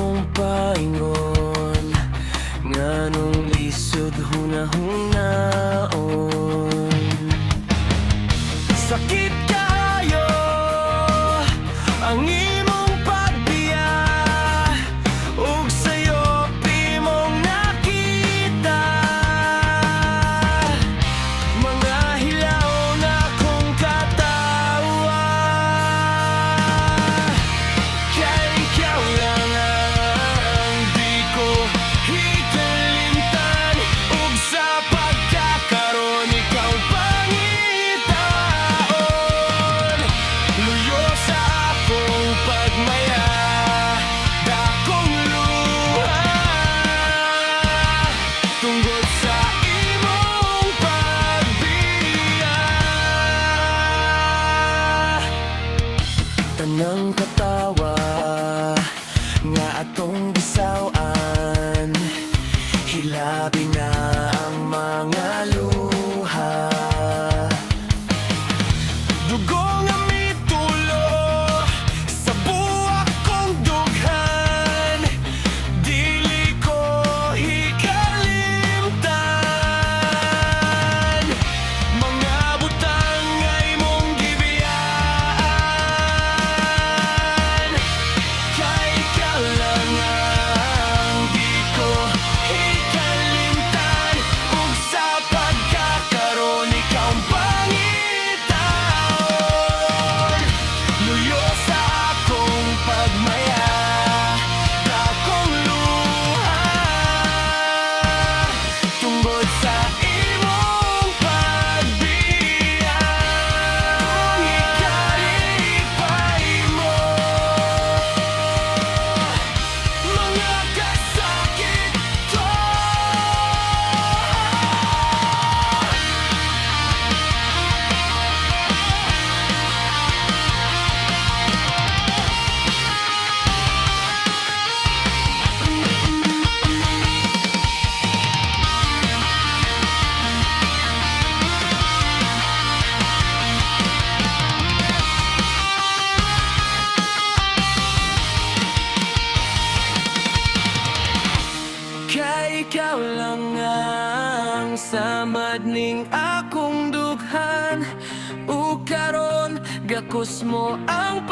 imong paingon, nganong lisod hunahunaon. Sakit kayo ang imong pagbiya, ug sayo imong nakita. Mga hilaw na kong katawa, kay ikaw lang ang di ko hikalimtan, ug sa pagkakaroon ikaw pangitaon. Luyo sa akong pagmaya, dakong luha, tungod sa imong pagbiya. Tanang katawa nga atong bisawan, hilabi na ang mga luha. Dugo nga mitulo sa buwak kong dughan, dili ko hikalimtan. Mga butang nga imong gibiyaan, kay ikaw lang ang di ko hikalimtan, ug sa pagkakaroon ikaw ang pangitaon. Luyo sa akong pagmaya, dakong luha, tungod sa imong pagbiya. Kung ikalipay mo mga kasakit ko, kay ikaw lang ang samad ning akong dughan, ug karon gakos mo ang